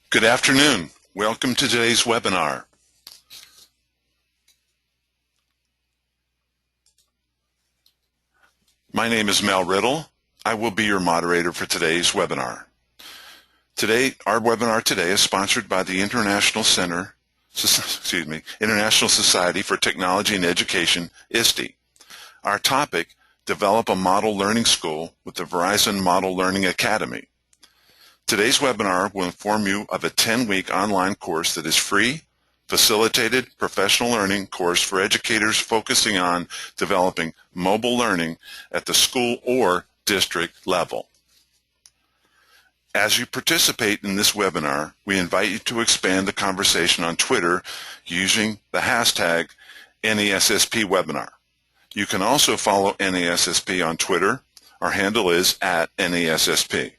Good afternoon. Welcome to today's webinar. My name is Mel Riddle. I will be your moderator for today's webinar. Our webinar today is sponsored by the International Society for Technology and Education, ISTE. Our topic, Develop a Model Learning School with the Verizon Mobile Learning Academy. Today's webinar will inform you of a 10-week online course that is free, facilitated professional learning course for educators focusing on developing mobile learning at the school or district level. As you participate in this webinar, we invite you to expand the conversation on Twitter using the hashtag NASSPwebinar. You can also follow NASSP on Twitter. Our handle is @NASSP.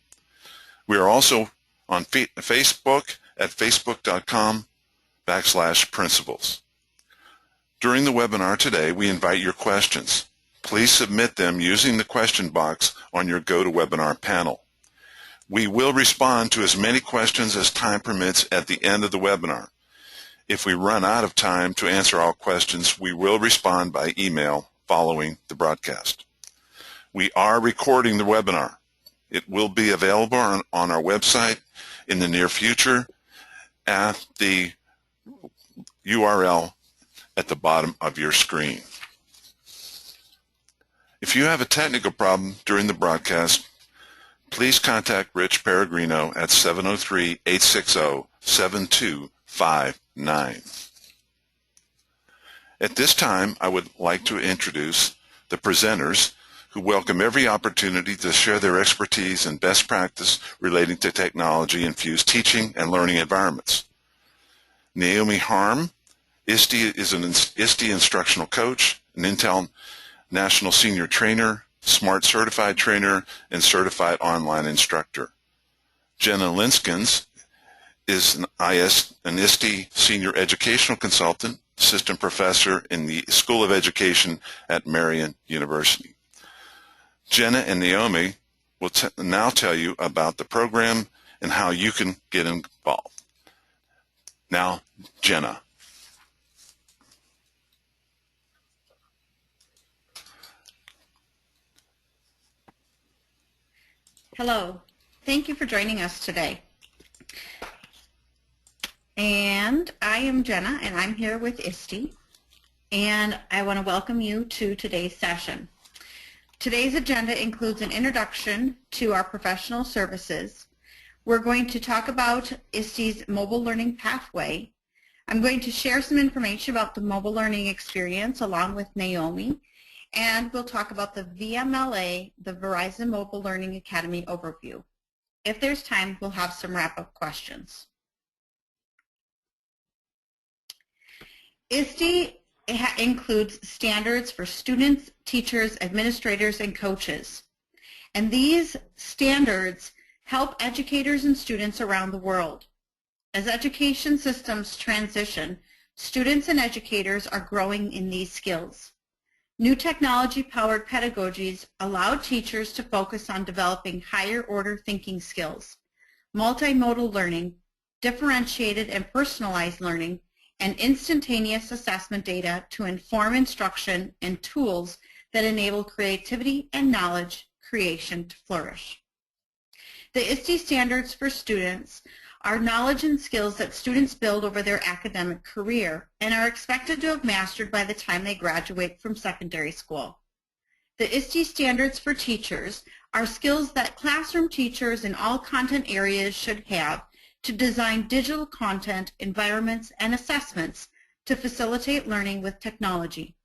We are also on Facebook at facebook.com/principals. During the webinar today, we invite your questions. Please submit them using the question box on your GoToWebinar panel. We will respond to as many questions as time permits at the end of the webinar. If we run out of time to answer all questions, we will respond by email following the broadcast. We are recording the webinar. It will be available on our website in the near future at the URL at the bottom of your screen. If you have a technical problem during the broadcast, please contact Rich Peregrino at 703-860-7259. At this time, I would like to introduce the presenters who welcome every opportunity to share their expertise and best practice relating to technology-infused teaching and learning environments. Naomi Harm, ISTE is an ISTE instructional coach, an Intel National Senior Trainer, SMART Certified Trainer, and Certified Online Instructor. Jenna Linskens is an ISTE Senior Educational Consultant, Assistant Professor in the School of Education at Marian University. Jenna and Naomi will now tell you about the program and how you can get involved. Now, Jenna. Hello. Thank you for joining us today. And I am Jenna, and I'm here with ISTE, and I want to welcome you to today's session. Today's agenda includes an introduction to our professional services. We're going to talk about ISTE's mobile learning pathway. I'm going to share some information about the mobile learning experience along with Naomi, and we'll talk about the VMLA, the Verizon Mobile Learning Academy overview. If there's time, we'll have some wrap-up questions. ISTE includes standards for students, teachers, administrators, and coaches. And these standards help educators and students around the world. As education systems transition, students and educators are growing in these skills. New technology-powered pedagogies allow teachers to focus on developing higher-order thinking skills, multimodal learning, differentiated and personalized learning, and instantaneous assessment data to inform instruction and tools that enable creativity and knowledge creation to flourish. The ISTE standards for students are knowledge and skills that students build over their academic career and are expected to have mastered by the time they graduate from secondary school. The ISTE standards for teachers are skills that classroom teachers in all content areas should have to design digital content, environments, and assessments to facilitate learning with technology.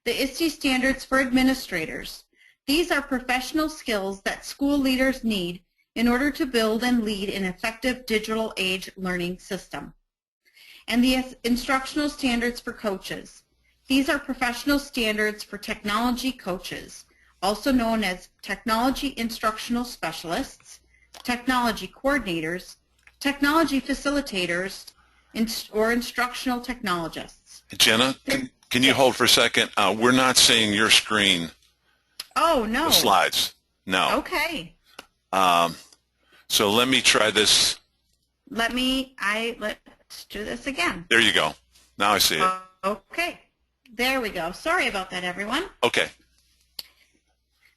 The ISTE standards for administrators. These are professional skills that school leaders need in order to build and lead an effective digital age learning system. And the instructional standards for coaches. These are professional standards for technology coaches, also known as technology instructional specialists, technology coordinators, technology facilitators, or instructional technologists. Jenna, can you hold for a second? We're not seeing your screen. Oh, no. The slides. No. Okay. So let me try this let's do this again. There you go. Now I see it. Okay. There we go. Sorry about that, everyone. Okay.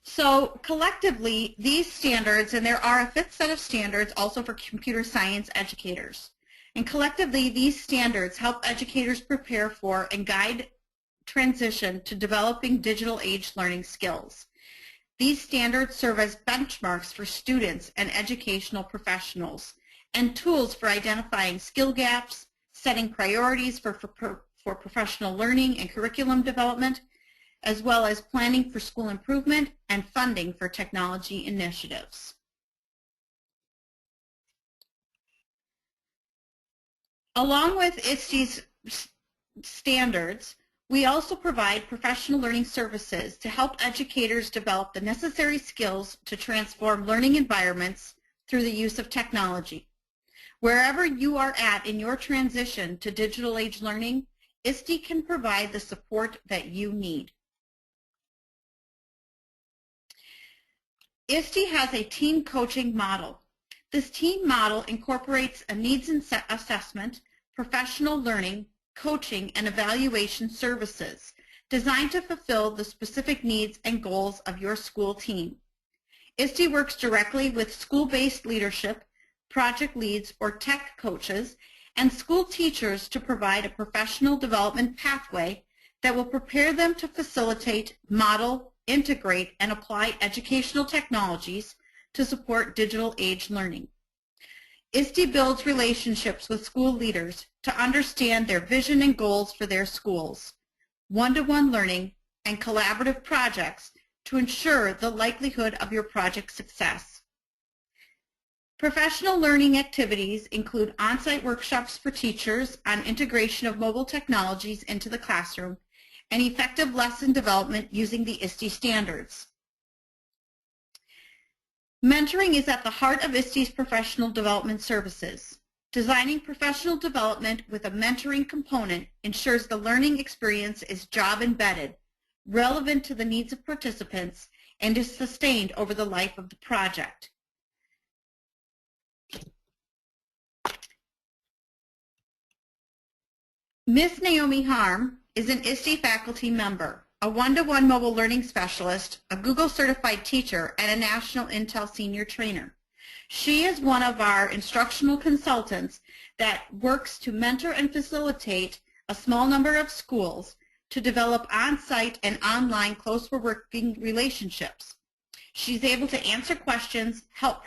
So collectively, these standards, and there are a fifth set of standards also for computer science educators. And collectively, these standards help educators prepare for and guide transition to developing digital age learning skills. These standards serve as benchmarks for students and educational professionals and tools for identifying skill gaps, setting priorities for professional learning and curriculum development, as well as planning for school improvement and funding for technology initiatives. Along with ISTE's standards, we also provide professional learning services to help educators develop the necessary skills to transform learning environments through the use of technology. Wherever you are at in your transition to digital age learning, ISTE can provide the support that you need. ISTE has a team coaching model. This team model incorporates a needs assessment, professional learning, coaching, and evaluation services designed to fulfill the specific needs and goals of your school team. ISTE works directly with school-based leadership, project leads, or tech coaches, and school teachers to provide a professional development pathway that will prepare them to facilitate, model, integrate, and apply educational technologies to support digital age learning. ISTE builds relationships with school leaders to understand their vision and goals for their schools, one-to-one learning, and collaborative projects to ensure the likelihood of your project success. Professional learning activities include on-site workshops for teachers on integration of mobile technologies into the classroom and effective lesson development using the ISTE standards. Mentoring is at the heart of ISTE's professional development services. Designing professional development with a mentoring component ensures the learning experience is job embedded, relevant to the needs of participants, and is sustained over the life of the project. Ms. Naomi Harm is an ISTE faculty member, a one-to-one mobile learning specialist, a Google certified teacher, and a National Intel senior trainer. She is one of our instructional consultants that works to mentor and facilitate a small number of schools to develop on-site and online close working relationships. She's able to answer questions, help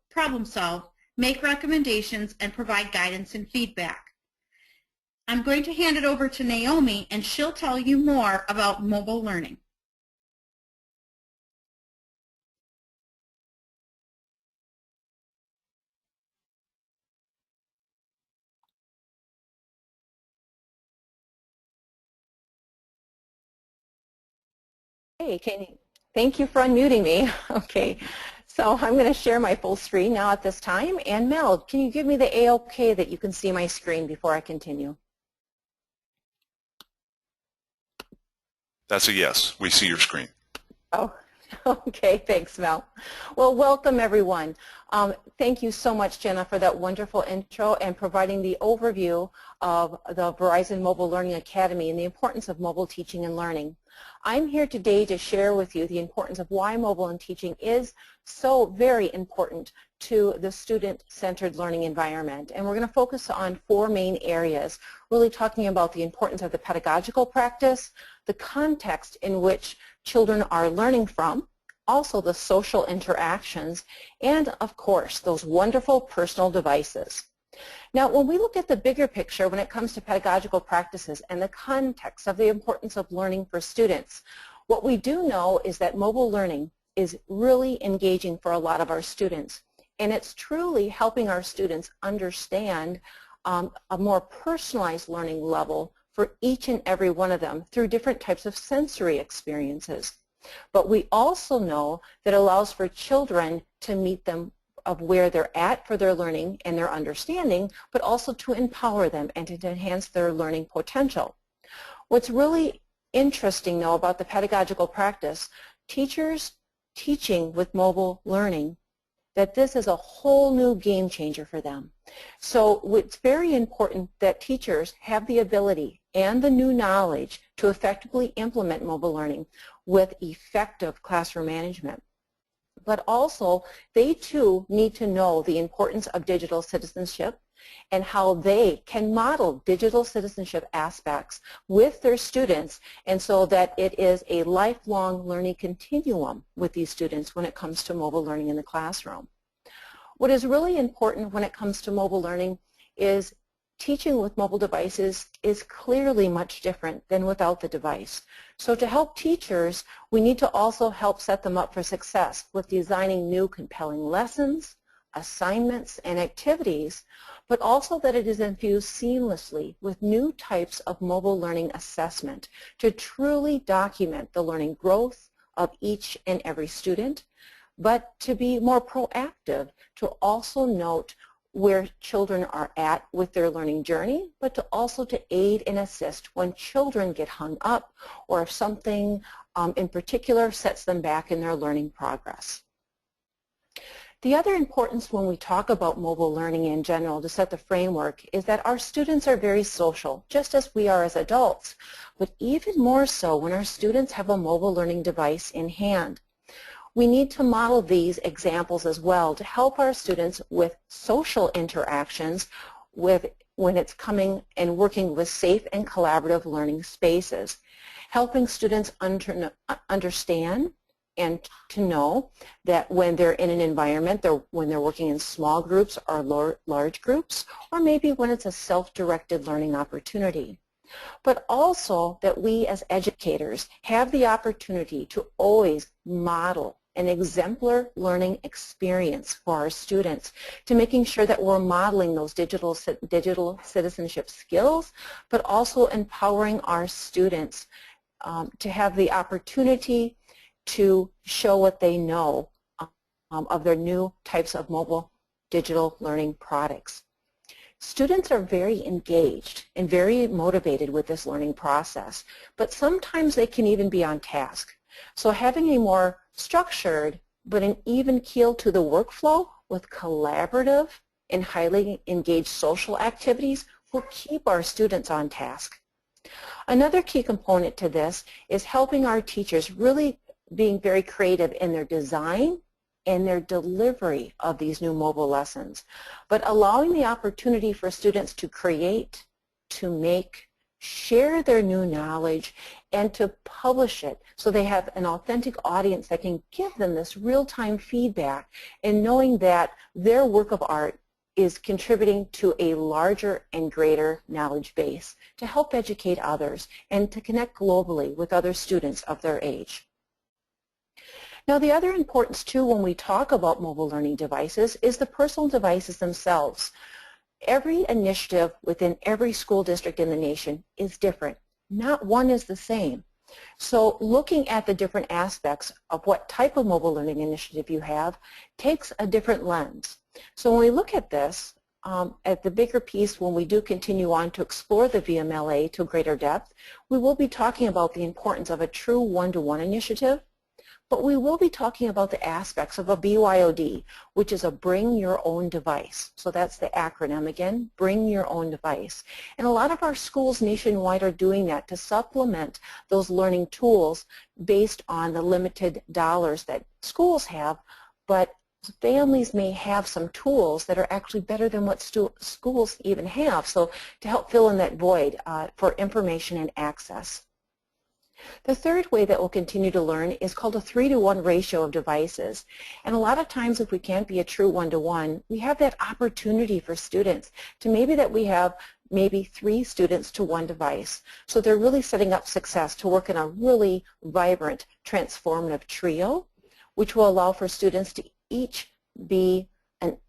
problem solve, make recommendations, and provide guidance and feedback. I'm going to hand it over to Naomi, and she'll tell you more about mobile learning. Hey, thank you for unmuting me. Okay, so I'm going to share my full screen now at this time. And Mel, can you give me the A-OK that you can see my screen before I continue? That's a yes. We see your screen. Oh, okay. Thanks, Mel. Well, welcome, everyone. Thank you so much, Jenna, for that wonderful intro and providing the overview of the Verizon Mobile Learning Academy and the importance of mobile teaching and learning. I'm here today to share with you the importance of why mobile and teaching is so very important to the student-centered learning environment. And we're going to focus on four main areas, really talking about the importance of the pedagogical practice, the context in which children are learning from, also the social interactions, and of course those wonderful personal devices. Now, when we look at the bigger picture when it comes to pedagogical practices and the context of the importance of learning for students, what we do know is that mobile learning is really engaging for a lot of our students, and it's truly helping our students understand a more personalized learning level for each and every one of them through different types of sensory experiences. But we also know that it allows for children to meet them of where they're at for their learning and their understanding, but also to empower them and to enhance their learning potential. What's really interesting, though, about the pedagogical practice, teachers teaching with mobile learning, that this is a whole new game changer for them. So it's very important that teachers have the ability and the new knowledge to effectively implement mobile learning with effective classroom management. But also, they too need to know the importance of digital citizenship and how they can model digital citizenship aspects with their students, and so that it is a lifelong learning continuum with these students when it comes to mobile learning in the classroom. What is really important when it comes to mobile learning is teaching with mobile devices is clearly much different than without the device. So to help teachers, we need to also help set them up for success with designing new compelling lessons, assignments, and activities, but also that it is infused seamlessly with new types of mobile learning assessment to truly document the learning growth of each and every student, but to be more proactive, to also note where children are at with their learning journey, but to also to aid and assist when children get hung up or if something in particular sets them back in their learning progress. The other importance when we talk about mobile learning in general, to set the framework, is that our students are very social, just as we are as adults, but even more so when our students have a mobile learning device in hand. We need to model these examples as well to help our students with social interactions when it's coming and working with safe and collaborative learning spaces, helping students understand and to know that when they're in an environment, when they're working in small groups or large groups, or maybe when it's a self-directed learning opportunity. But also that we as educators have the opportunity to always model an exemplar learning experience for our students, to making sure that we're modeling those digital citizenship skills, but also empowering our students to have the opportunity to show what they know of their new types of mobile digital learning products. Students are very engaged and very motivated with this learning process, but sometimes they can even be on task. So having a more structured but an even keel to the workflow with collaborative and highly engaged social activities will keep our students on task. Another key component to this is helping our teachers really being very creative in their design and their delivery of these new mobile lessons, but allowing the opportunity for students to create, to make, share their new knowledge, and to publish it so they have an authentic audience that can give them this real-time feedback, and knowing that their work of art is contributing to a larger and greater knowledge base to help educate others and to connect globally with other students of their age. Now, the other importance too when we talk about mobile learning devices is the personal devices themselves. Every initiative within every school district in the nation is different. Not one is the same. So looking at the different aspects of what type of mobile learning initiative you have takes a different lens. So when we look at this, at the bigger piece, when we do continue on to explore the VMLA to greater depth, we will be talking about the importance of a true one-to-one initiative. But we will be talking about the aspects of a BYOD, which is a bring your own device. So that's the acronym again, bring your own device. And a lot of our schools nationwide are doing that to supplement those learning tools based on the limited dollars that schools have, but families may have some tools that are actually better than what schools even have. So to help fill in that void for information and access. The third way that we'll continue to learn is called a 3-to-1 ratio of devices. And a lot of times if we can't be a true 1-to-1, we have that opportunity for students to we have maybe 3 students to 1 device. So they're really setting up success to work in a really vibrant, transformative trio, which will allow for students to each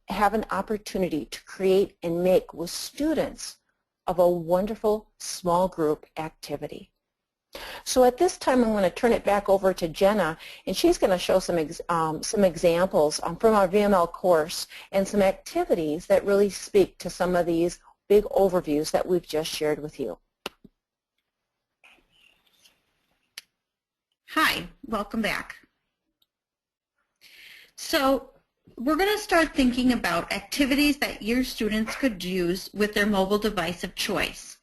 have an opportunity to create and make with students of a wonderful small group activity. So at this time, I'm going to turn it back over to Jenna, and she's going to show some examples from our VML course and some activities that really speak to some of these big overviews that we've just shared with you. Hi, welcome back. So we're going to start thinking about activities that your students could use with their mobile device of choice.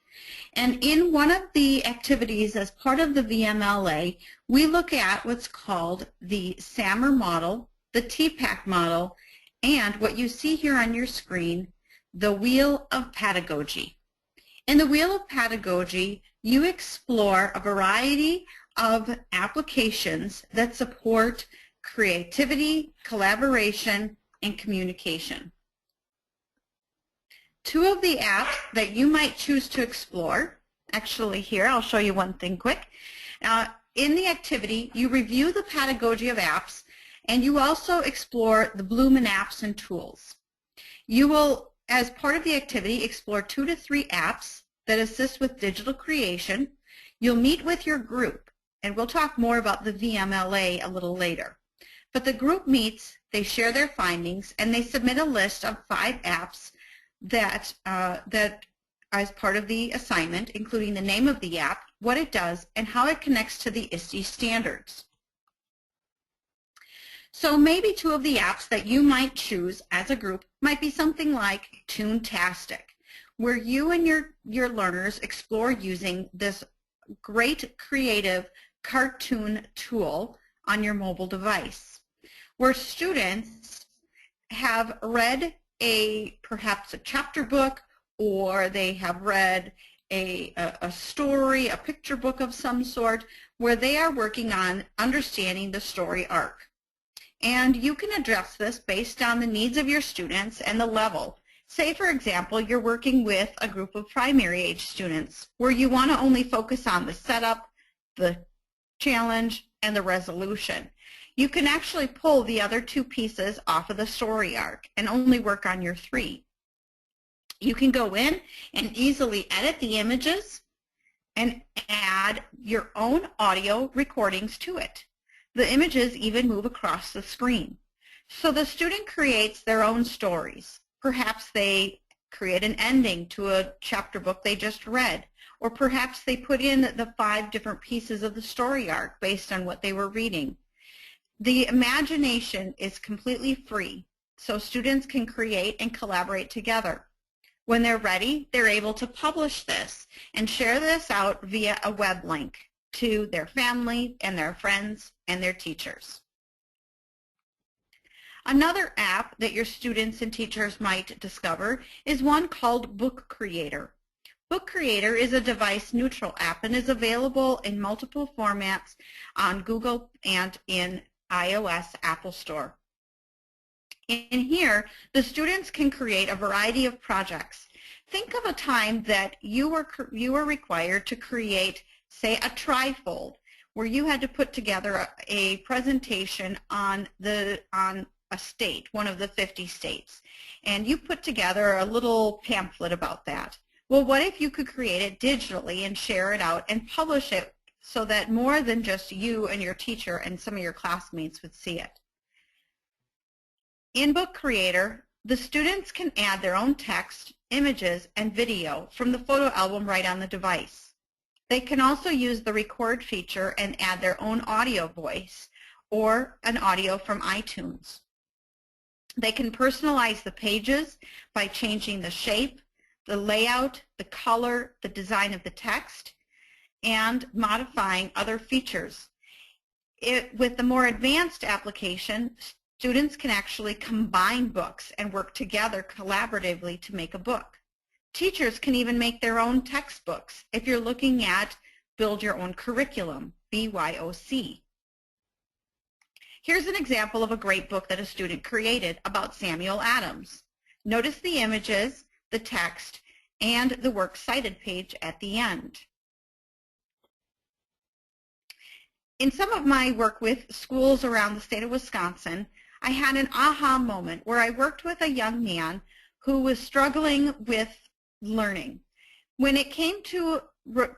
And in one of the activities as part of the VMLA, we look at what's called the SAMR model, the TPAC model, and what you see here on your screen, the Wheel of Pedagogy. In the Wheel of Pedagogy, you explore a variety of applications that support creativity, collaboration, and communication. Two of the apps that you might choose to explore, actually here, I'll show you one thing quick. In the activity, you review the pedagogy of apps, and you also explore the Bloomin' apps and tools. You will, as part of the activity, explore 2 to 3 apps that assist with digital creation. You'll meet with your group, and we'll talk more about the VMLA a little later. But the group meets, they share their findings, and they submit a list of 5 apps that as part of the assignment, including the name of the app, what it does, and how it connects to the ISTE standards. So maybe 2 of the apps that you might choose as a group might be something like tastic, where you and your learners explore using this great creative cartoon tool on your mobile device, where students have read perhaps a chapter book, or they have read a story, a picture book of some sort, where they are working on understanding the story arc. And you can address this based on the needs of your students and the level. Say, for example, you're working with a group of primary age students where you want to only focus on the setup, the challenge, and the resolution. You can actually pull the other 2 pieces off of the story arc and only work on your 3. You can go in and easily edit the images and add your own audio recordings to it. The images even move across the screen. So the student creates their own stories. Perhaps they create an ending to a chapter book they just read, or perhaps they put in the 5 different pieces of the story arc based on what they were reading. The imagination is completely free, so students can create and collaborate together. When they're ready, they're able to publish this and share this out via a web link to their family and their friends and their teachers. Another app that your students and teachers might discover is one called Book Creator. Book Creator is a device-neutral app and is available in multiple formats on Google and in iOS Apple Store. In here, the students can create a variety of projects. Think of a time that you were required to create, say, a trifold, where you had to put together a presentation on a state, one of the 50 states, and you put together a little pamphlet about that. Well, what if you could create it digitally and share it out and publish it so that more than just you and your teacher and some of your classmates would see it? In Book Creator, the students can add their own text, images, and video from the photo album right on the device. They can also use the record feature and add their own audio voice or an audio from iTunes. They can personalize the pages by changing the shape, the layout, the color, the design of the text, and modifying other features. With the more advanced application, students can actually combine books and work together collaboratively to make a book. Teachers can even make their own textbooks if you're looking at Build Your Own Curriculum, BYOC. Here's an example of a great book that a student created about Samuel Adams. Notice the images, the text, and the works cited page at the end. In some of my work with schools around the state of Wisconsin, I had an aha moment where I worked with a young man who was struggling with learning. When it came to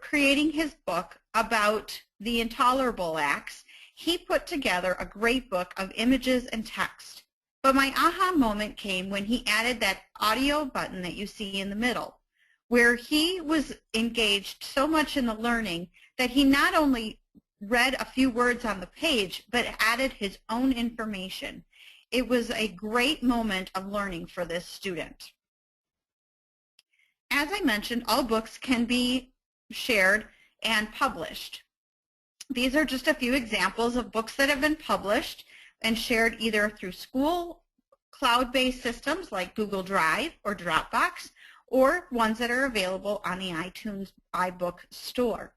creating his book about the intolerable acts, he put together a great book of images and text. But my aha moment came when he added that audio button that you see in the middle, where he was engaged so much in the learning that he not only read a few words on the page, but added his own information. It was a great moment of learning for this student. As I mentioned, all books can be shared and published. These are just a few examples of books that have been published and shared either through school cloud-based systems like Google Drive or Dropbox, or ones that are available on the iTunes iBook store.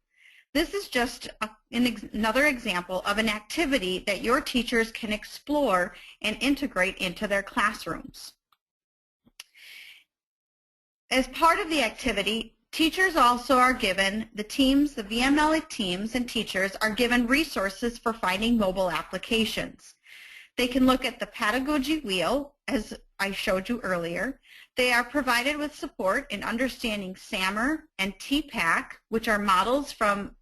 This is just another example of an activity that your teachers can explore and integrate into their classrooms. As part of the activity, teachers also are given, the VMLA teams and teachers are given resources for finding mobile applications. They can look at the pedagogy wheel, as I showed you earlier. They are provided with support in understanding SAMR and TPAC, which are models from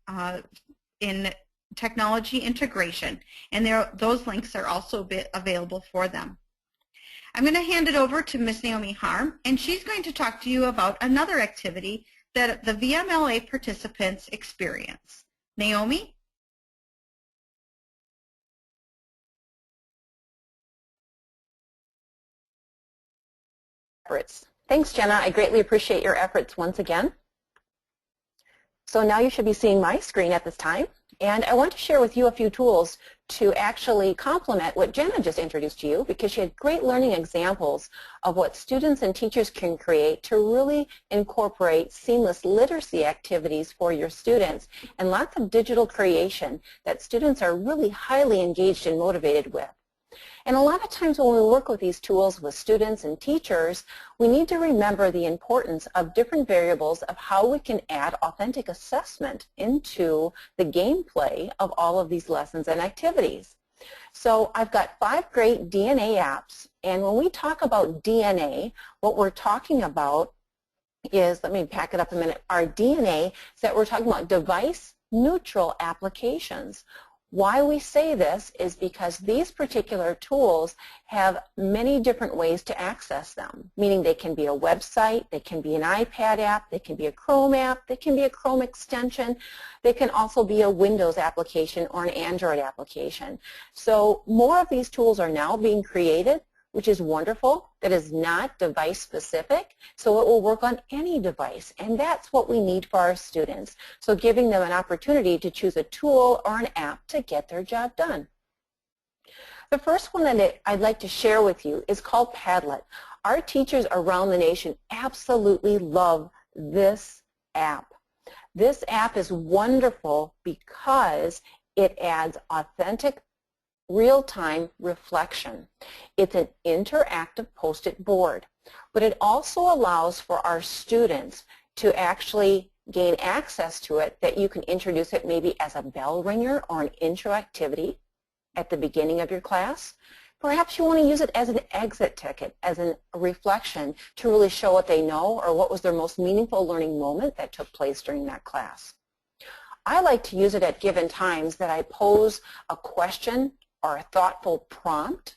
in technology integration, and those links are also available for them. I'm going to hand it over to Ms. Naomi Harm, and she's going to talk to you about another activity that the VMLA participants experience. Naomi? Thanks, Jenna. I greatly appreciate your efforts once again. So now you should be seeing my screen at this time, and I want to share with you a few tools to actually complement what Jenna just introduced to you, because she had great learning examples of what students and teachers can create to really incorporate seamless literacy activities for your students and lots of digital creation that students are really highly engaged and motivated with. And a lot of times when we work with these tools with students and teachers, we need to remember the importance of different variables of how we can add authentic assessment into the gameplay of all of these lessons and activities. So I've got 5 great DNA apps, and when we talk about DNA, what we're talking about is, let me back it up a minute, our DNA is that we're talking about device neutral applications. Why we say this is because these particular tools have many different ways to access them, meaning they can be a website, they can be an iPad app, they can be a Chrome app, they can be a Chrome extension, they can also be a Windows application or an Android application. So more of these tools are now being created, which is wonderful. That is not device specific, so it will work on any device, and that's what we need for our students. So giving them an opportunity to choose a tool or an app to get their job done. The first one that I'd like to share with you is called Padlet. Our teachers around the nation absolutely love this app. This app is wonderful because it adds authentic real-time reflection. It's an interactive post-it board, but it also allows for our students to actually gain access to it, that you can introduce it maybe as a bell ringer or an intro activity at the beginning of your class. Perhaps you want to use it as an exit ticket, as a reflection to really show what they know or what was their most meaningful learning moment that took place during that class. I like to use it at given times that I pose a question or a thoughtful prompt.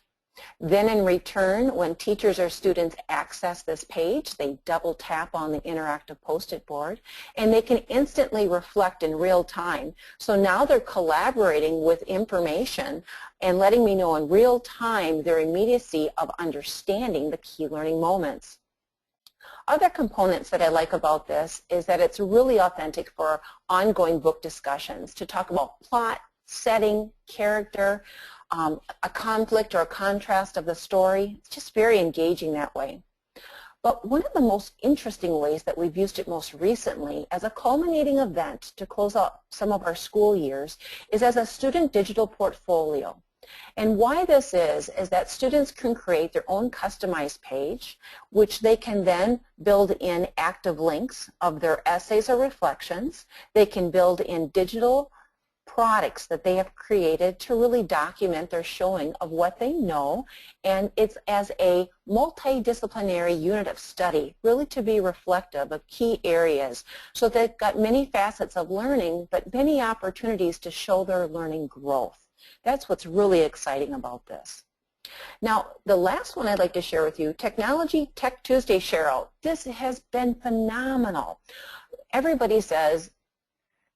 Then in return, when teachers or students access this page, they double tap on the interactive post-it board, and they can instantly reflect in real time. So now they're collaborating with information and letting me know in real time their immediacy of understanding the key learning moments. Other components that I like about this is that it's really authentic for ongoing book discussions to talk about plot, setting, character, a conflict or a contrast of the story. It's just very engaging that way. But one of the most interesting ways that we've used it most recently as a culminating event to close out some of our school years is as a student digital portfolio. And why this is that students can create their own customized page, which they can then build in active links of their essays or reflections. They can build in digital products that they have created to really document their showing of what they know, and it's as a multidisciplinary unit of study, really to be reflective of key areas. So they've got many facets of learning, but many opportunities to show their learning growth. That's what's really exciting about this. Now, the last one I'd like to share with you, Technology Tech Tuesday Share Out. This has been phenomenal. Everybody says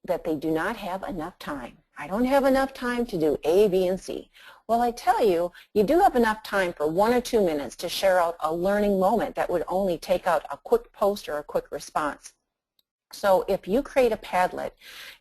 that they do not have enough time. I don't have enough time to do A, B, and C. Well, I tell you, you do have enough time for 1 or 2 minutes to share out a learning moment that would only take out a quick post or a quick response. So if you create a Padlet,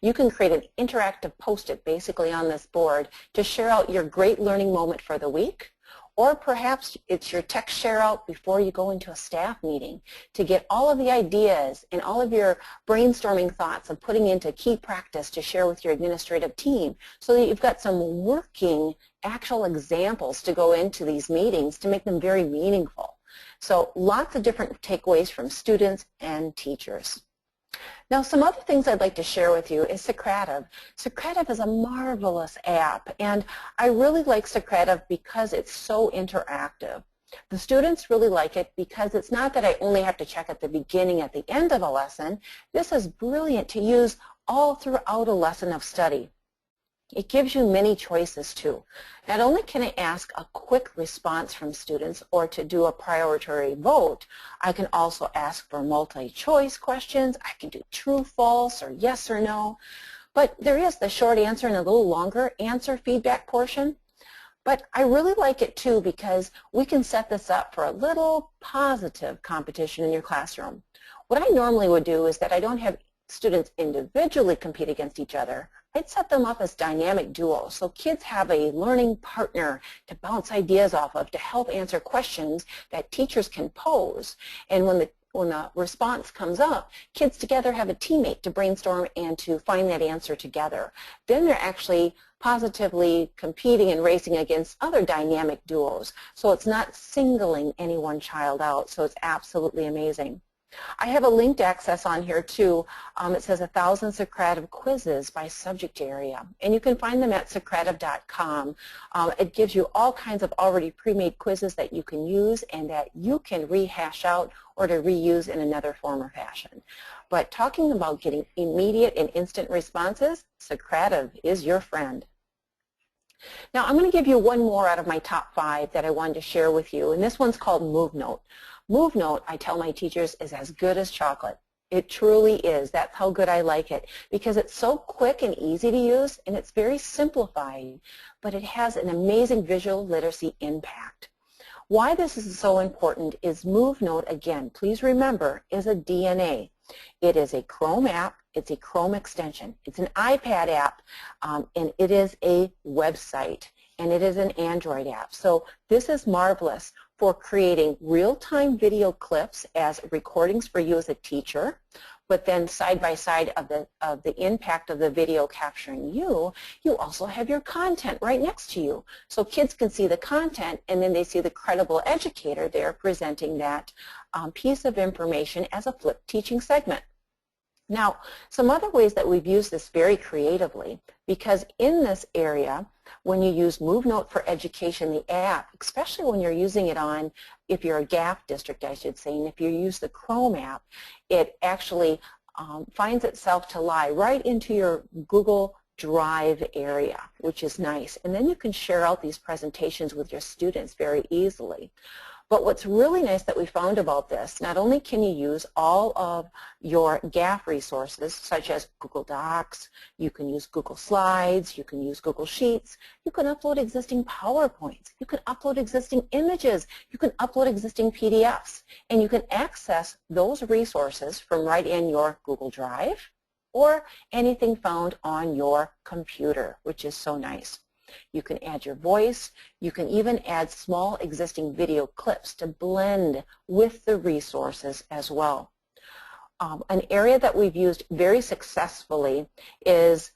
you can create an interactive post-it basically on this board to share out your great learning moment for the week, or perhaps it's your text share out before you go into a staff meeting to get all of the ideas and all of your brainstorming thoughts of putting into key practice to share with your administrative team so that you've got some working actual examples to go into these meetings to make them very meaningful. So lots of different takeaways from students and teachers. Now, some other things I'd like to share with you is Socrative. Socrative is a marvelous app, and I really like Socrative because it's so interactive. The students really like it because it's not that I only have to check at the beginning, at the end of a lesson. This is brilliant to use all throughout a lesson of study. It gives you many choices too. Not only can I ask a quick response from students or to do a priority vote, I can also ask for multi-choice questions. I can do true, false, or yes or no. But there is the short answer and a little longer answer feedback portion. But I really like it too because we can set this up for a little positive competition in your classroom. What I normally would do is that I don't have students individually compete against each other. I'd set them up as dynamic duos, so kids have a learning partner to bounce ideas off of to help answer questions that teachers can pose. And when the response comes up, kids together have a teammate to brainstorm and to find that answer together. Then they're actually positively competing and racing against other dynamic duos. So it's not singling any one child out, so it's absolutely amazing. I have a linked access on here too. It says 1,000 Socrative quizzes by subject area, and you can find them at socrative.com. It gives you all kinds of already pre-made quizzes that you can use and that you can rehash out or to reuse in another form or fashion. But talking about getting immediate and instant responses, Socrative is your friend. Now I'm going to give you one more out of my top 5 that I wanted to share with you, and this one's called Movenote. Movenote, I tell my teachers, is as good as chocolate. It truly is. That's how good I like it because it's so quick and easy to use and it's very simplified, but it has an amazing visual literacy impact. Why this is so important is Movenote, again, please remember, is a DNA. It is a Chrome app. It's a Chrome extension. It's an iPad app, and it is a website, and it is an Android app. So this is marvelous for creating real-time video clips as recordings for you as a teacher, but then side by side of the impact of the video capturing you, you also have your content right next to you. So kids can see the content and then they see the credible educator there presenting that piece of information as a flipped teaching segment. Now, some other ways that we've used this very creatively, because in this area, when you use Movenote for Education, the app, especially when you're using it on, if you're a GAF district, I should say, and if you use the Chrome app, it actually finds itself to lie right into your Google Drive area, which is nice. And then you can share out these presentations with your students very easily. But what's really nice that we found about this, not only can you use all of your GAF resources, such as Google Docs, you can use Google Slides, you can use Google Sheets, you can upload existing PowerPoints, you can upload existing images, you can upload existing PDFs, and you can access those resources from right in your Google Drive or anything found on your computer, which is so nice. You can add your voice. You can even add small existing video clips to blend with the resources as well. An area that we've used very successfully is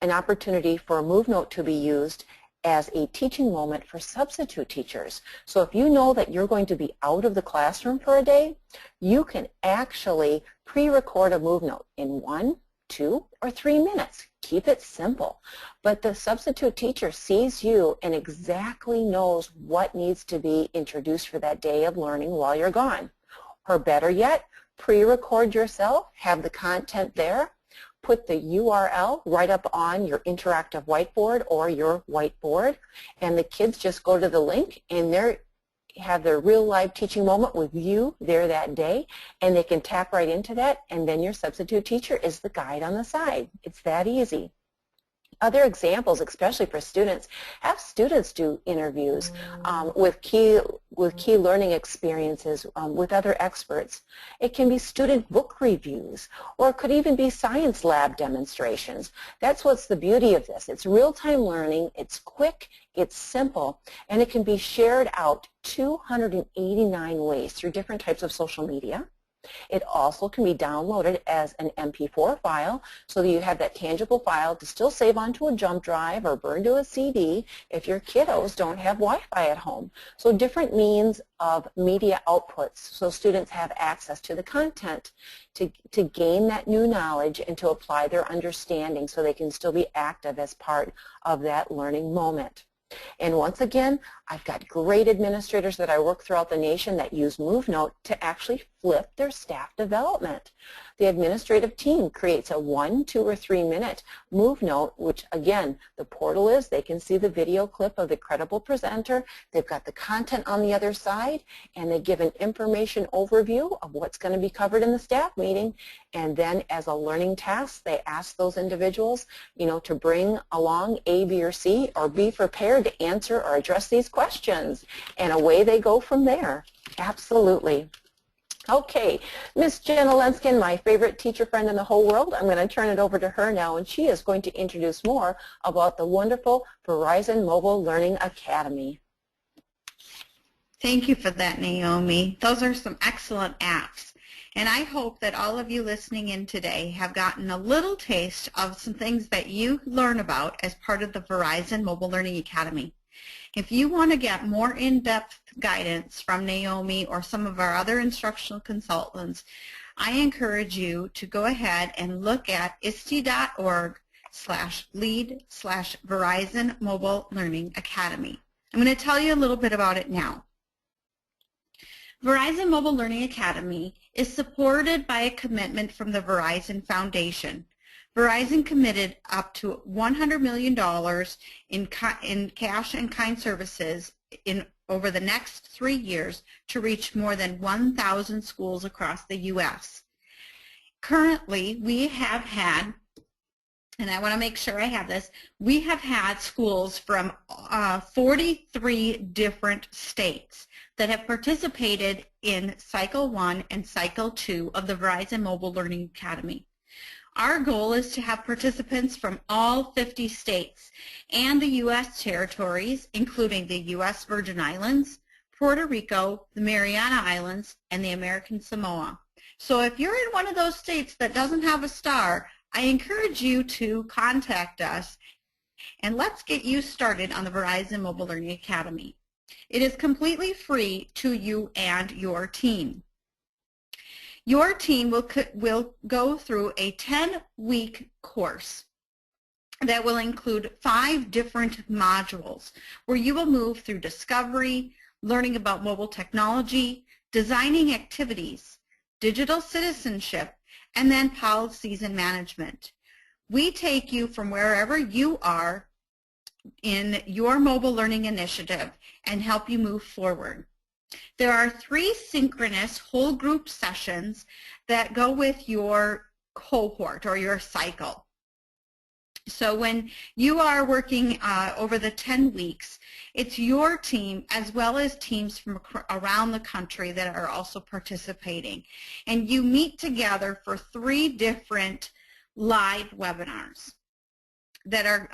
an opportunity for a Movenote to be used as a teaching moment for substitute teachers. So if you know that you're going to be out of the classroom for a day, you can actually pre-record a Movenote in 1, 2, or 3 minutes. Keep it simple. But the substitute teacher sees you and exactly knows what needs to be introduced for that day of learning while you're gone. Or better yet, pre-record yourself, have the content there, put the URL right up on your interactive whiteboard or your whiteboard, and the kids just go to the link and they have their real live teaching moment with you there that day, and they can tap right into that, and then your substitute teacher is the guide on the side. It's that easy. Other examples, especially for students, have students do interviews with key learning experiences with other experts. It can be student book reviews, or it could even be science lab demonstrations. That's what's the beauty of this. It's real-time learning, it's quick, it's simple, and it can be shared out 289 ways through different types of social media. It also can be downloaded as an MP4 file so that you have that tangible file to still save onto a jump drive or burn to a CD if your kiddos don't have Wi-Fi at home. So different means of media outputs so students have access to the content to gain that new knowledge and to apply their understanding so they can still be active as part of that learning moment. And once again, I've got great administrators that I work throughout the nation that use Movenote to actually flip their staff development. The administrative team creates a 1, 2, or 3 minute Movenote, which again, the portal is, they can see the video clip of the credible presenter, they've got the content on the other side, and they give an information overview of what's going to be covered in the staff meeting, and then as a learning task, they ask those individuals, to bring along A, B, or C, or be prepared to answer or address these questions, and away they go from there. Absolutely. Okay, Miss Jenna Linskens, my favorite teacher friend in the whole world, I'm going to turn it over to her now, and she is going to introduce more about the wonderful Verizon Mobile Learning Academy. Thank you for that, Naomi. Those are some excellent apps. And I hope that all of you listening in today have gotten a little taste of some things that you learn about as part of the Verizon Mobile Learning Academy. If you want to get more in-depth guidance from Naomi or some of our other instructional consultants, I encourage you to go ahead and look at ISTE.org/lead/Verizon Mobile Learning Academy. I'm going to tell you a little bit about it now. Verizon Mobile Learning Academy is supported by a commitment from the Verizon Foundation. Verizon committed up to $100 million in cash and kind services over the next 3 years to reach more than 1,000 schools across the U.S. Currently, we have had, and I want to make sure I have this, we have had schools from 43 different states that have participated in Cycle 1 and Cycle 2 of the Verizon Mobile Learning Academy. Our goal is to have participants from all 50 states and the U.S. territories, including the U.S. Virgin Islands, Puerto Rico, the Mariana Islands, and the American Samoa. So if you're in one of those states that doesn't have a star, I encourage you to contact us, and let's get you started on the Verizon Mobile Learning Academy. It is completely free to you and your team. Your team will go through a 10-week course that will include 5 different modules where you will move through discovery, learning about mobile technology, designing activities, digital citizenship, and then policies and management. We take you from wherever you are in your mobile learning initiative and help you move forward. There are 3 synchronous whole group sessions that go with your cohort or your cycle. So when you are working over the 10 weeks, it's your team as well as teams from around the country that are also participating. And you meet together for 3 different live webinars that are,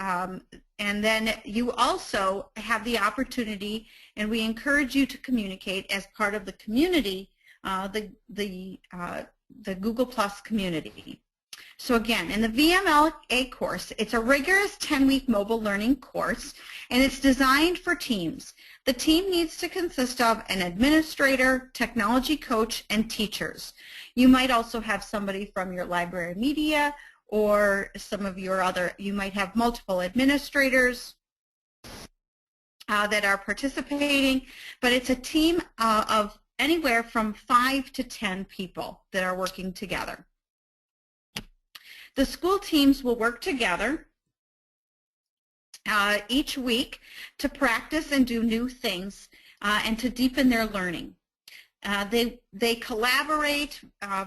and then you also have the opportunity, and we encourage you to communicate as part of the community, the Google Plus community. So again, in the VMLA course, it's a rigorous 10-week mobile learning course, and it's designed for teams. The team needs to consist of an administrator, technology coach, and teachers. You might also have somebody from your library media or some of your other, you might have multiple administrators that are participating, but it's a team of anywhere from 5 to 10 people that are working together. The school teams will work together each week to practice and do new things and to deepen their learning. They collaborate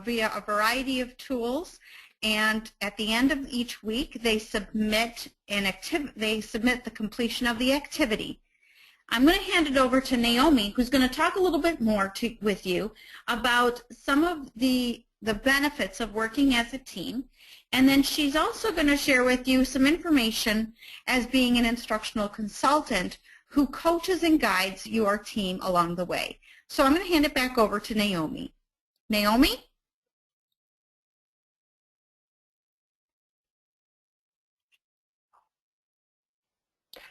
via a variety of tools, and at the end of each week they submit the completion of the activity. I'm going to hand it over to Naomi, who's going to talk a little bit more with you about some of the benefits of working as a team, and then she's also going to share with you some information as being an instructional consultant who coaches and guides your team along the way. So I'm going to hand it back over to Naomi. Naomi?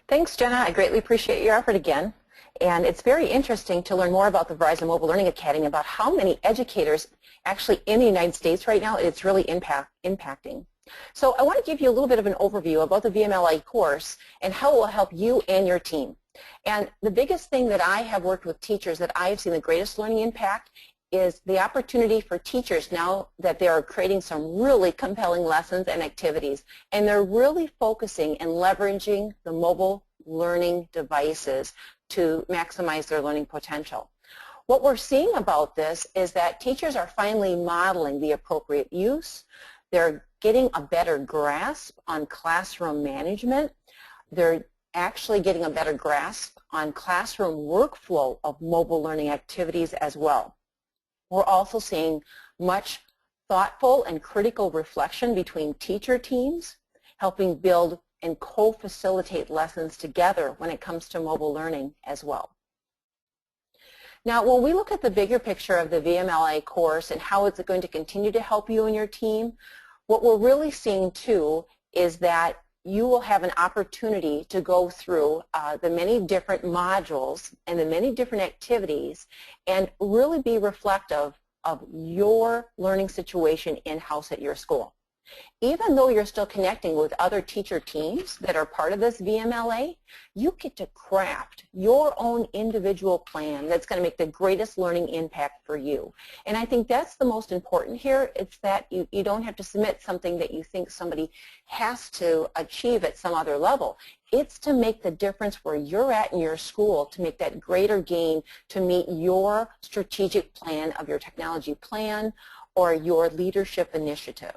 Thanks, Jenna. I greatly appreciate your effort again. And it's very interesting to learn more about the Verizon Mobile Learning Academy, about how many educators actually in the United States right now it's really impacting. So I want to give you a little bit of an overview about the VMLA course and how it will help you and your team. And the biggest thing that I have worked with teachers that I have seen the greatest learning impact is the opportunity for teachers now that they are creating some really compelling lessons and activities, and they're really focusing and leveraging the mobile learning devices to maximize their learning potential. What we're seeing about this is that teachers are finally modeling the appropriate use. They're getting a better grasp on classroom management. They're actually getting a better grasp on classroom workflow of mobile learning activities as well. We're also seeing much thoughtful and critical reflection between teacher teams, helping build and co-facilitate lessons together when it comes to mobile learning as well. Now, when we look at the bigger picture of the VMLA course and how it's going to continue to help you and your team, what we're really seeing too is that you will have an opportunity to go through the many different modules and the many different activities and really be reflective of your learning situation in-house at your school. Even though you're still connecting with other teacher teams that are part of this VMLA, you get to craft your own individual plan that's going to make the greatest learning impact for you. And I think that's the most important here. It's that you don't have to submit something that you think somebody has to achieve at some other level. It's to make the difference where you're at in your school, to make that greater gain to meet your strategic plan of your technology plan or your leadership initiative.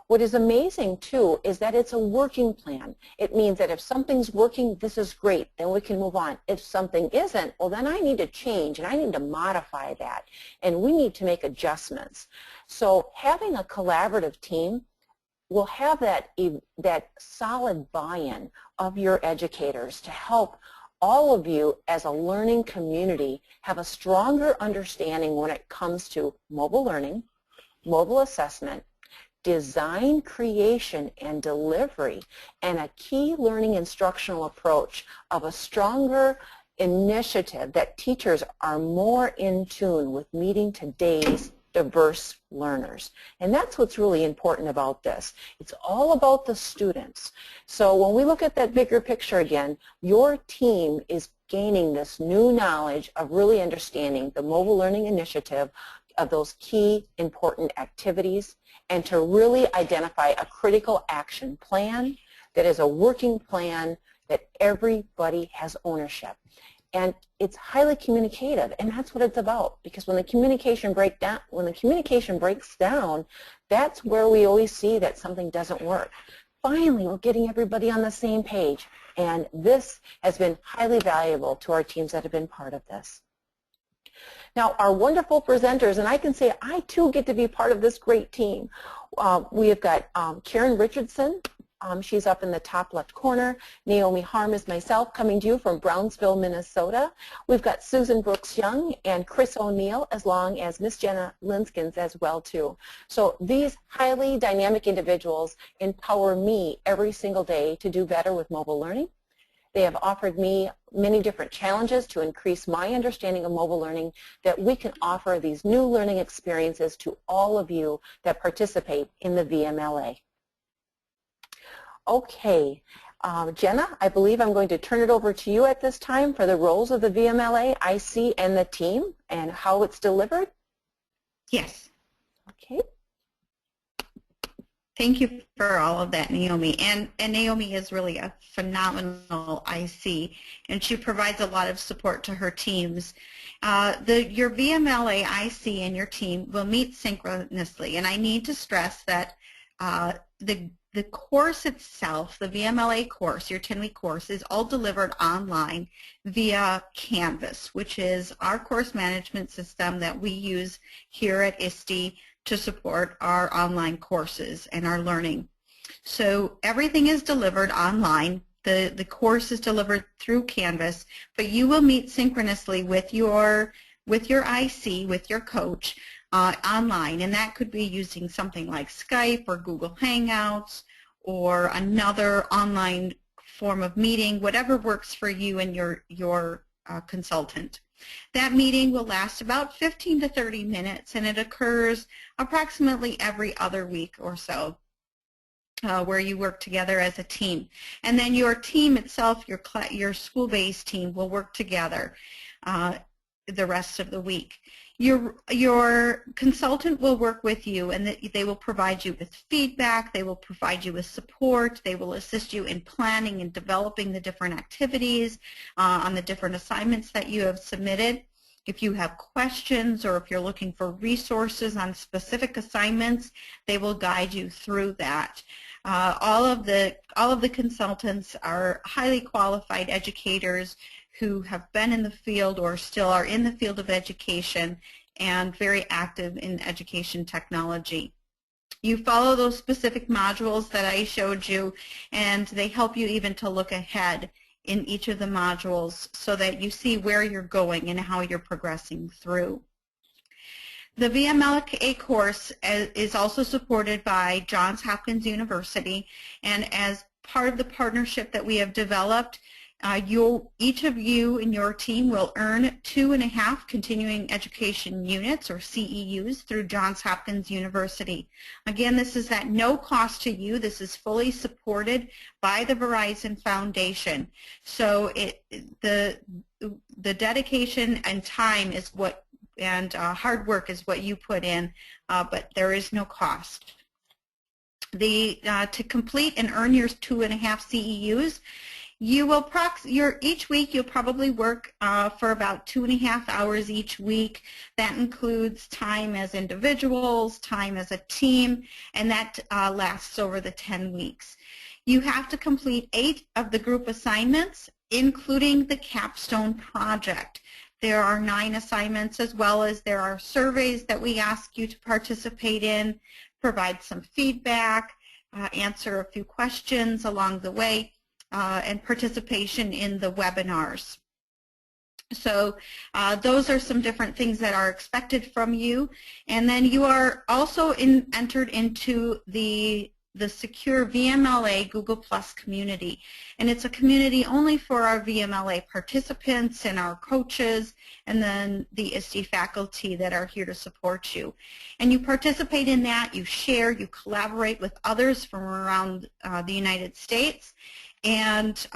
What is amazing, too, is that it's a working plan. It means that if something's working, this is great, then we can move on. If something isn't, well, then I need to change, and I need to modify that, and we need to make adjustments. So having a collaborative team will have that solid buy-in of your educators to help all of you as a learning community have a stronger understanding when it comes to mobile learning, mobile assessment, design, creation, and delivery, and a key learning instructional approach of a stronger initiative that teachers are more in tune with meeting today's diverse learners. And that's what's really important about this. It's all about the students. So when we look at that bigger picture again, your team is gaining this new knowledge of really understanding the mobile learning initiative of those key important activities, and to really identify a critical action plan that is a working plan that everybody has ownership. And it's highly communicative, and that's what it's about, because when the communication breaks down, that's where we always see that something doesn't work. Finally, we're getting everybody on the same page, and this has been highly valuable to our teams that have been part of this. Now, our wonderful presenters, and I can say I too get to be part of this great team. We have got Karen Richardson. She's up in the top left corner. Naomi Harm is myself, coming to you from Brownsville, Minnesota. We've got Susan Brooks Young and Chris O'Neill, as long as Miss Jenna Linskens as well too. So these highly dynamic individuals empower me every single day to do better with mobile learning. They have offered me many different challenges to increase my understanding of mobile learning, that we can offer these new learning experiences to all of you that participate in the VMLA. Okay, Jenna, I believe I'm going to turn it over to you at this time for the roles of the VMLA, IC, and the team, and how it's delivered. Yes. Okay. Thank you for all of that, Naomi. And Naomi is really a phenomenal IC, and she provides a lot of support to her teams. Your VMLA IC and your team will meet synchronously, and I need to stress that the course itself, the VMLA course, your 10-week course, is all delivered online via Canvas, which is our course management system that we use here at ISTE to support our online courses and our learning. So everything is delivered online. The course is delivered through Canvas, but you will meet synchronously with your IC, with your coach, online, and that could be using something like Skype or Google Hangouts or another online form of meeting, whatever works for you and your consultant. That meeting will last about 15 to 30 minutes, and it occurs approximately every other week or so, where you work together as a team. And then your team itself, your school-based team, will work together the rest of the week. Your consultant will work with you, and they will provide you with feedback, they will provide you with support, they will assist you in planning and developing the different activities on the different assignments that you have submitted. If you have questions or if you're looking for resources on specific assignments, they will guide you through that. All of the consultants are highly qualified educators who have been in the field or still are in the field of education and very active in education technology. You follow those specific modules that I showed you, and they help you even to look ahead in each of the modules so that you see where you're going and how you're progressing through. The VMLA course is also supported by Johns Hopkins University, and as part of the partnership that we have developed, each of you in your team will earn 2.5 continuing education units, or CEUs, through Johns Hopkins University. Again, this is at no cost to you. This is fully supported by the Verizon Foundation. So the dedication and time is what, and hard work is what you put in, but there is no cost. To complete and earn your 2.5 CEUs, you will each week you'll probably work for about 2.5 hours each week. That includes time as individuals, time as a team, and that lasts over the 10 weeks. You have to complete 8 of the group assignments, including the capstone project. There are 9 assignments, as well as there are surveys that we ask you to participate in, provide some feedback, answer a few questions along the way, and participation in the webinars. So those are some different things that are expected from you. And then you are also entered into the secure VMLA Google Plus community. And it's a community only for our VMLA participants and our coaches, and then the ISTE faculty that are here to support you. And you participate in that, you share, you collaborate with others from around the United States, and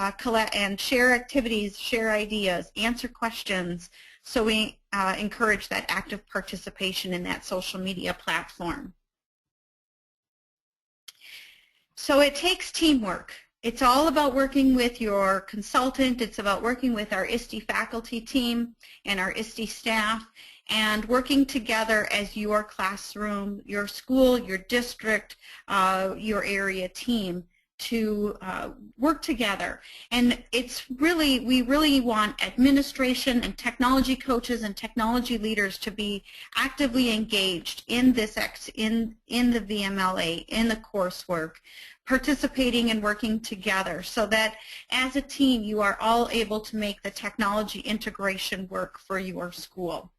share activities, share ideas, answer questions. So we encourage that active participation in that social media platform. So it takes teamwork. It's all about working with your consultant. It's about working with our ISTE faculty team and our ISTE staff, and working together as your classroom, your school, your district, your area team to work together. And we really want administration and technology coaches and technology leaders to be actively engaged in this in the VMLA, in the coursework, participating and working together, so that as a team you are all able to make the technology integration work for your school.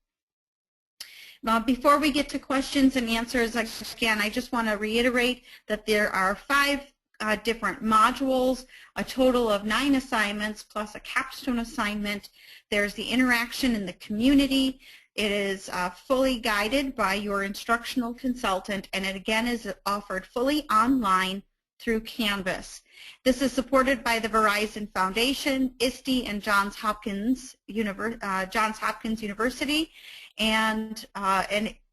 Now, before we get to questions and answers, again, I just want to reiterate that there are 5 different modules, a total of 9 assignments plus a capstone assignment. There's the interaction in the community. It is fully guided by your instructional consultant, and it again is offered fully online through Canvas. This is supported by the Verizon Foundation, ISTE, and Johns Hopkins University. And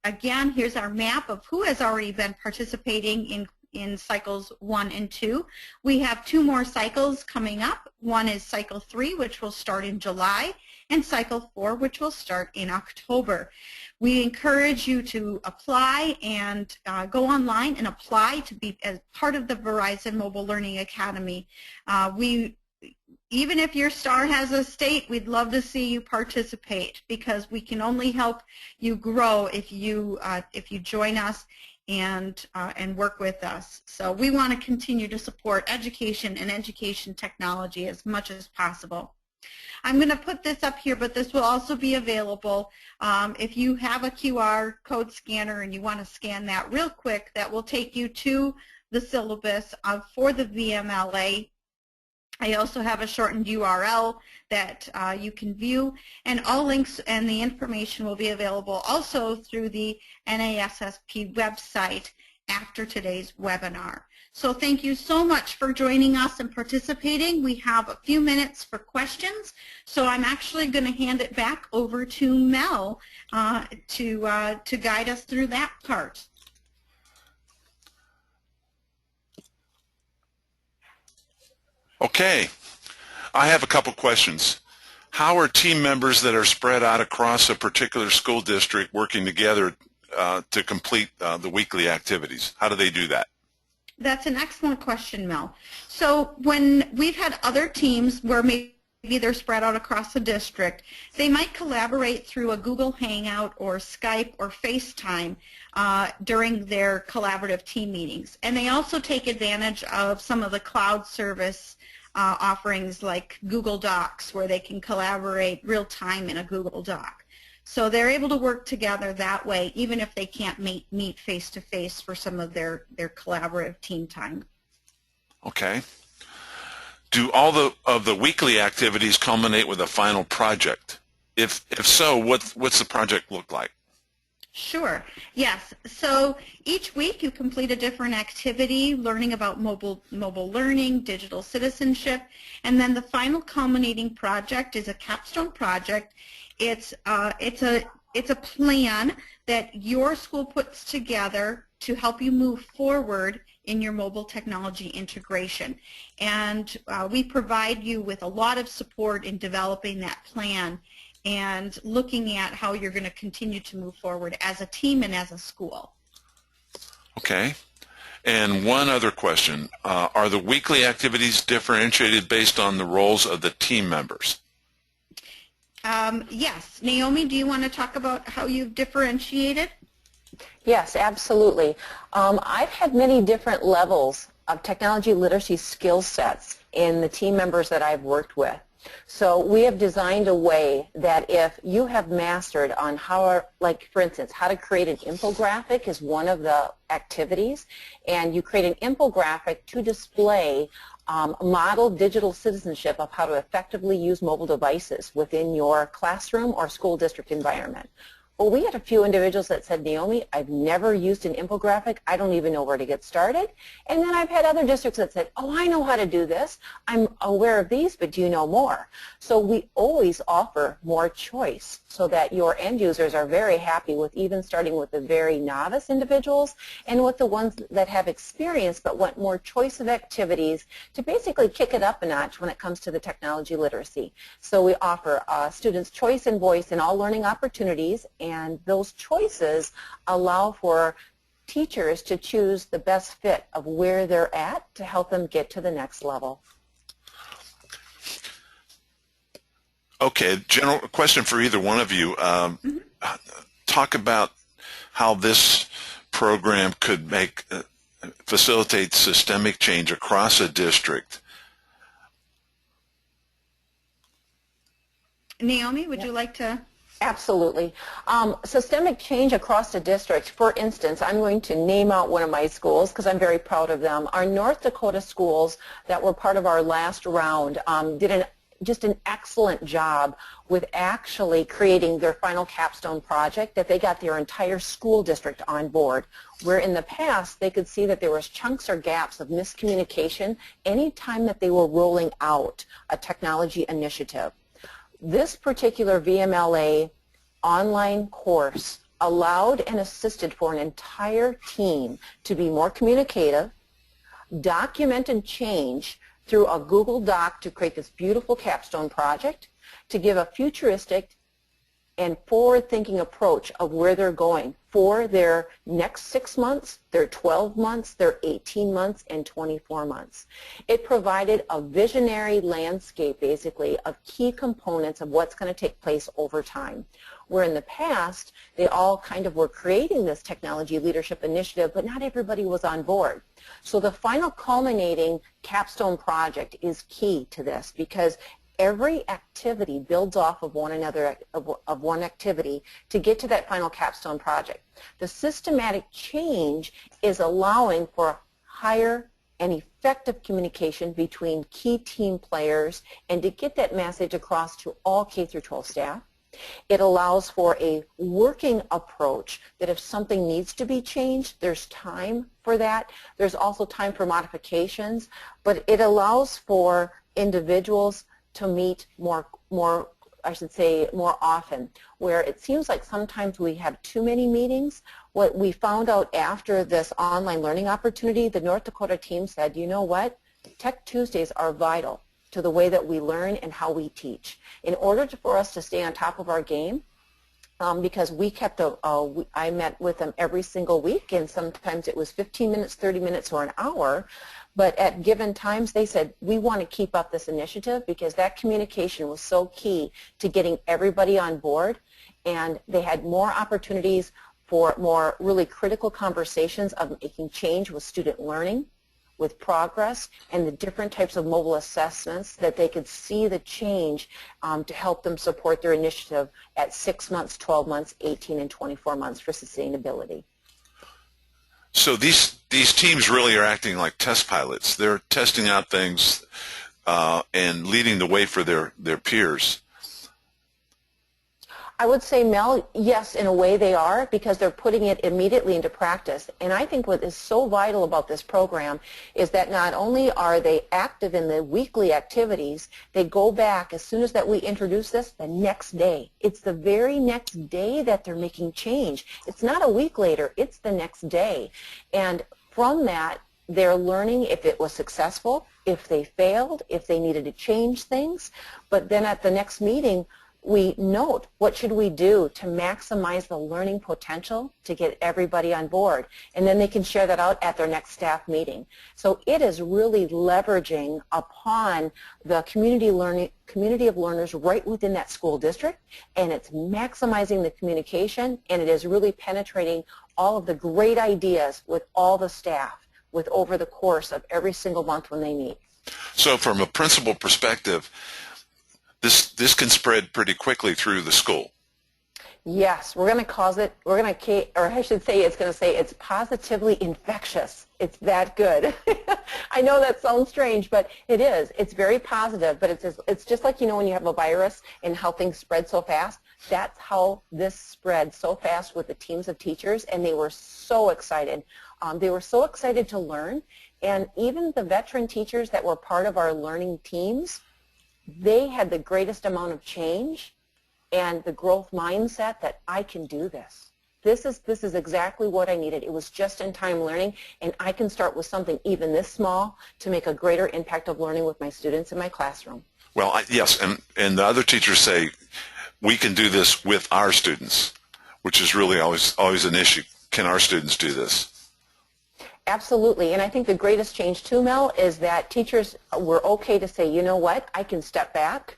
again, here's our map of who has already been participating in cycles 1 and 2. We have 2 more cycles coming up. One is cycle 3, which will start in July, and cycle 4, which will start in October. We encourage you to apply and go online and apply to be as part of the Verizon Mobile Learning Academy. Even if your star has a state, we'd love to see you participate, because we can only help you grow if you join us and work with us. So we want to continue to support education and education technology as much as possible. I'm going to put this up here, but this will also be available. If you have a QR code scanner and you want to scan that real quick, that will take you to the syllabus for the VMLA. I also have a shortened URL that you can view, and all links and the information will be available also through the NASSP website after today's webinar. So thank you so much for joining us and participating. We have a few minutes for questions, so I'm actually going to hand it back over to Mel to guide us through that part. Okay, I have a couple questions. How are team members that are spread out across a particular school district working together to complete the weekly activities? How do they do that? That's an excellent question, Mel. So when we've had other teams where maybe they're spread out across the district, they might collaborate through a Google Hangout or Skype or FaceTime during their collaborative team meetings. And they also take advantage of some of the cloud service offerings like Google Docs, where they can collaborate real time in a Google Doc. So they're able to work together that way, even if they can't meet face-to-face for some of their collaborative team time. Okay. Do all of the weekly activities culminate with a final project? If so, what's the project look like? Sure. Yes. So each week you complete a different activity, learning about mobile learning, digital citizenship, and then the final culminating project is a capstone project. It's a plan that your school puts together to help you move forward in your mobile technology integration. And we provide you with a lot of support in developing that plan and looking at how you're going to continue to move forward as a team and as a school. Okay. And one other question. Are the weekly activities differentiated based on the roles of the team members? Yes. Naomi, do you want to talk about how you've differentiated? Yes, absolutely. I've had many different levels of technology literacy skill sets in the team members that I've worked with. So we have designed a way that if you have mastered on how, like for instance, how to create an infographic is one of the activities, and you create an infographic to display model digital citizenship of how to effectively use mobile devices within your classroom or school district environment. Well, we had a few individuals that said, Naomi, I've never used an infographic. I don't even know where to get started. And then I've had other districts that said, oh, I know how to do this. I'm aware of these, but do you know more? So we always offer more choice so that your end users are very happy with even starting with the very novice individuals and with the ones that have experience but want more choice of activities to basically kick it up a notch when it comes to the technology literacy. So we offer students choice and voice in all learning opportunities, and those choices allow for teachers to choose the best fit of where they're at to help them get to the next level. Okay, general question for either one of you. Talk about how this program could facilitate systemic change across a district. Naomi, would you like to? Absolutely. Systemic change across the district. For instance, I'm going to name out one of my schools because I'm very proud of them. Our North Dakota schools that were part of our last round did just an excellent job with actually creating their final capstone project, that they got their entire school district on board, where in the past they could see that there was chunks or gaps of miscommunication anytime that they were rolling out a technology initiative. This particular VMLA online course allowed and assisted for an entire team to be more communicative, documented change through a Google Doc to create this beautiful capstone project, to give a futuristic and forward-thinking approach of where they're going for their next 6 months, their 12 months, their 18 months, and 24 months. It provided a visionary landscape, basically, of key components of what's going to take place over time. Where in the past, they all kind of were creating this technology leadership initiative, but not everybody was on board. So the final culminating capstone project is key to this, because every activity builds off of one another, of one activity to get to that final capstone project. The systematic change is allowing for higher and effective communication between key team players and to get that message across to all K through 12 staff. It allows for a working approach that if something needs to be changed, there's time for that. There's also time for modifications, but it allows for individuals to meet more often, where it seems like sometimes we have too many meetings. What we found out after this online learning opportunity, the North Dakota team said, you know what, Tech Tuesdays are vital to the way that we learn and how we teach. In order for us to stay on top of our game, because we kept I met with them every single week, and sometimes it was 15 minutes, 30 minutes, or an hour. But at given times, they said, we want to keep up this initiative because that communication was so key to getting everybody on board. And they had more opportunities for more really critical conversations of making change with student learning, with progress, and the different types of mobile assessments that they could see the change to help them support their initiative at 6 months, 12 months, 18, and 24 months for sustainability. So these teams really are acting like test pilots. They're testing out things and leading the way for their peers. I would say, Mel, yes, in a way they are, because they're putting it immediately into practice. And I think what is so vital about this program is that not only are they active in the weekly activities, they go back as soon as that we introduce this the next day. It's the very next day that they're making change. It's not a week later, it's the next day. And from that, they're learning if it was successful, if they failed, if they needed to change things. But then at the next meeting, we note what should we do to maximize the learning potential to get everybody on board, and then they can share that out at their next staff meeting. So it is really leveraging upon the community of learners right within that school district, and it's maximizing the communication, and it is really penetrating all of the great ideas with all the staff over the course of every single month when they meet. So from a principal perspective, this can spread pretty quickly through the school. Yes, we're going to cause it, or I should say it's going to say it's positively infectious. It's that good. I know that sounds strange, but it is. It's very positive, but it's just like, you know, when you have a virus and how things spread so fast. That's how this spread so fast with the teams of teachers, and they were so excited. They were so excited to learn, and even the veteran teachers that were part of our learning teams, they had the greatest amount of change and the growth mindset that I can do this. This is exactly what I needed. It was just-in-time learning, and I can start with something even this small to make a greater impact of learning with my students in my classroom. Well, yes, and the other teachers say, we can do this with our students, which is really always an issue. Can our students do this? Absolutely, and I think the greatest change too, Mel, is that teachers were okay to say, you know what, I can step back.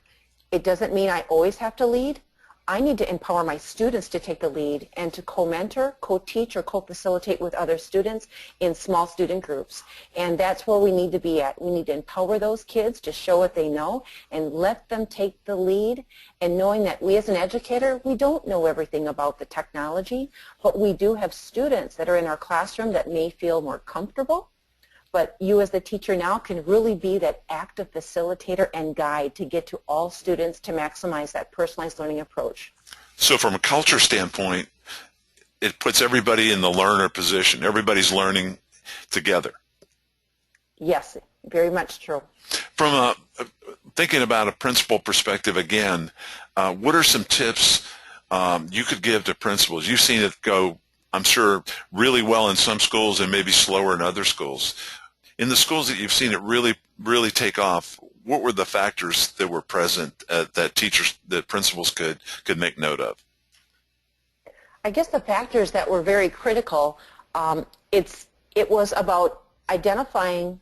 It doesn't mean I always have to lead. I need to empower my students to take the lead and to co-mentor, co-teach, or co-facilitate with other students in small student groups. And that's where we need to be at. We need to empower those kids to show what they know and let them take the lead, and knowing that we as an educator, we don't know everything about the technology, but we do have students that are in our classroom that may feel more comfortable. But you as the teacher now can really be that active facilitator and guide to get to all students to maximize that personalized learning approach. So from a culture standpoint, it puts everybody in the learner position. Everybody's together. Yes, very much true. From thinking about a principal perspective again, what are some tips you could give to principals? You've seen it go, I'm sure, really well in some schools and maybe slower in other schools. In the schools that you've seen it really take off, what were the factors that were present that principals could make note of? I guess the factors that were very critical, it was about identifying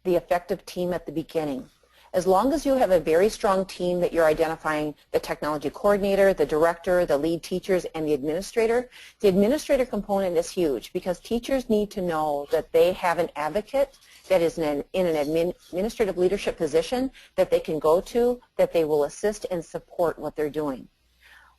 the effective team at the beginning. As long as you have a very strong team that you're identifying the technology coordinator, the director, the lead teachers, and the administrator component is huge because teachers need to know that they have an advocate that is in an administrative leadership position that they can go to, that they will assist and support what they're doing.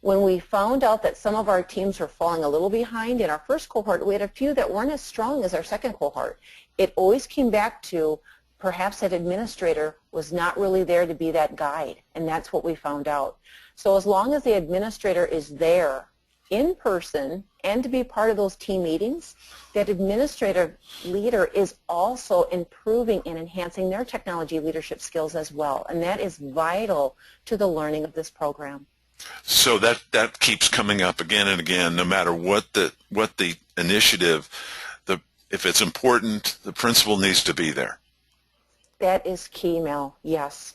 When we found out that some of our teams were falling a little behind in our first cohort, we had a few that weren't as strong as our second cohort. It always came back to perhaps that administrator was not really there to be that guide, and that's what we found out. So as long as the administrator is there in person and to be part of those team meetings, that administrative leader is also improving and enhancing their technology leadership skills as well, and that is vital to the learning of this program. So that keeps coming up again and again, no matter what the initiative, if it's important, the principal needs to be there. That is key, Mel, yes.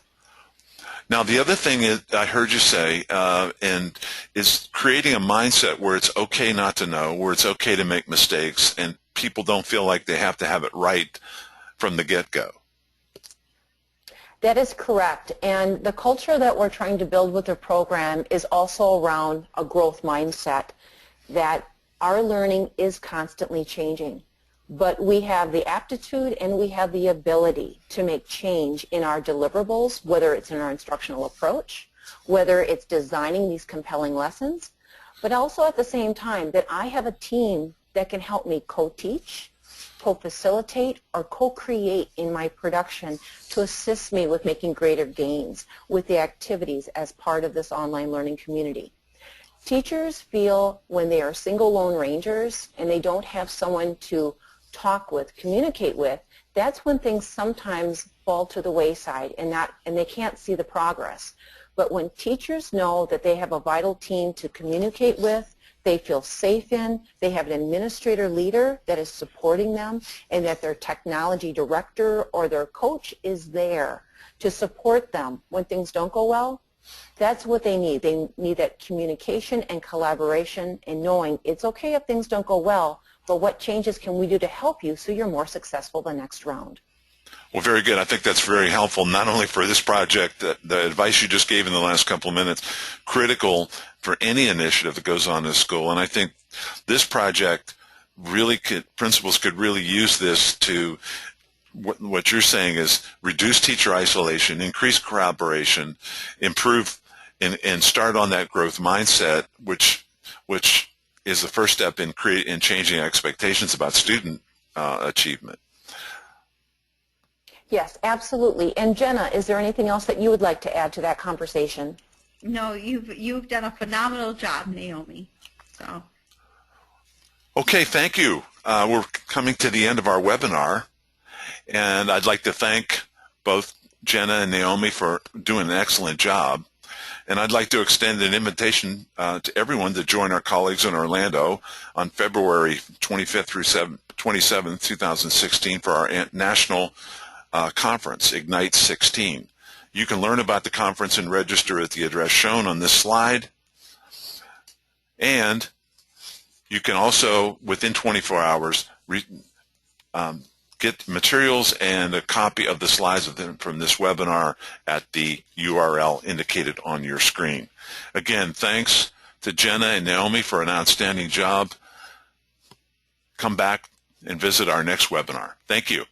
Now, the other thing is, I heard you say, and is creating a mindset where it's okay not to know, where it's okay to make mistakes, and people don't feel like they have to have it right from the get-go. That is correct, and the culture that we're trying to build with the program is also around a growth mindset, that our learning is constantly changing. But we have the aptitude and we have the ability to make change in our deliverables, whether it's in our instructional approach, whether it's designing these compelling lessons, but also at the same time that I have a team that can help me co-teach, co-facilitate, or co-create in my production to assist me with making greater gains with the activities as part of this online learning community. Teachers feel when they are single lone rangers and they don't have someone to talk with, communicate with, that's when things sometimes fall to the wayside and they can't see the progress. But when teachers know that they have a vital team to communicate with, they feel safe in, they have an administrator leader that is supporting them, and that their technology director or their coach is there to support them when things don't go well, that's what they need. They need that communication and collaboration and knowing it's okay if things don't go well, but what changes can we do to help you so you're more successful the next round? Well, very good. I think that's very helpful, not only for this project, the advice you just gave in the last couple of minutes, critical for any initiative that goes on in school. And I think this project really principals could really use this to, what you're saying is reduce teacher isolation, increase collaboration, improve and start on that growth mindset, which is the first step in changing expectations about student achievement. Yes, absolutely. And Jenna, is there anything else that you would like to add to that conversation? No, you've done a phenomenal job, Naomi. So. Okay, thank you. We're coming to the end of our webinar, and I'd like to thank both Jenna and Naomi for doing an excellent job. And I'd like to extend an invitation to everyone to join our colleagues in Orlando on February 25th through 27th, 2016 for our national conference, Ignite 16. You can learn about the conference and register at the address shown on this slide. And you can also, within 24 hours, get materials and a copy of the slides from this webinar at the URL indicated on your screen. Again, thanks to Jenna and Naomi for an outstanding job. Come back and visit our next webinar. Thank you.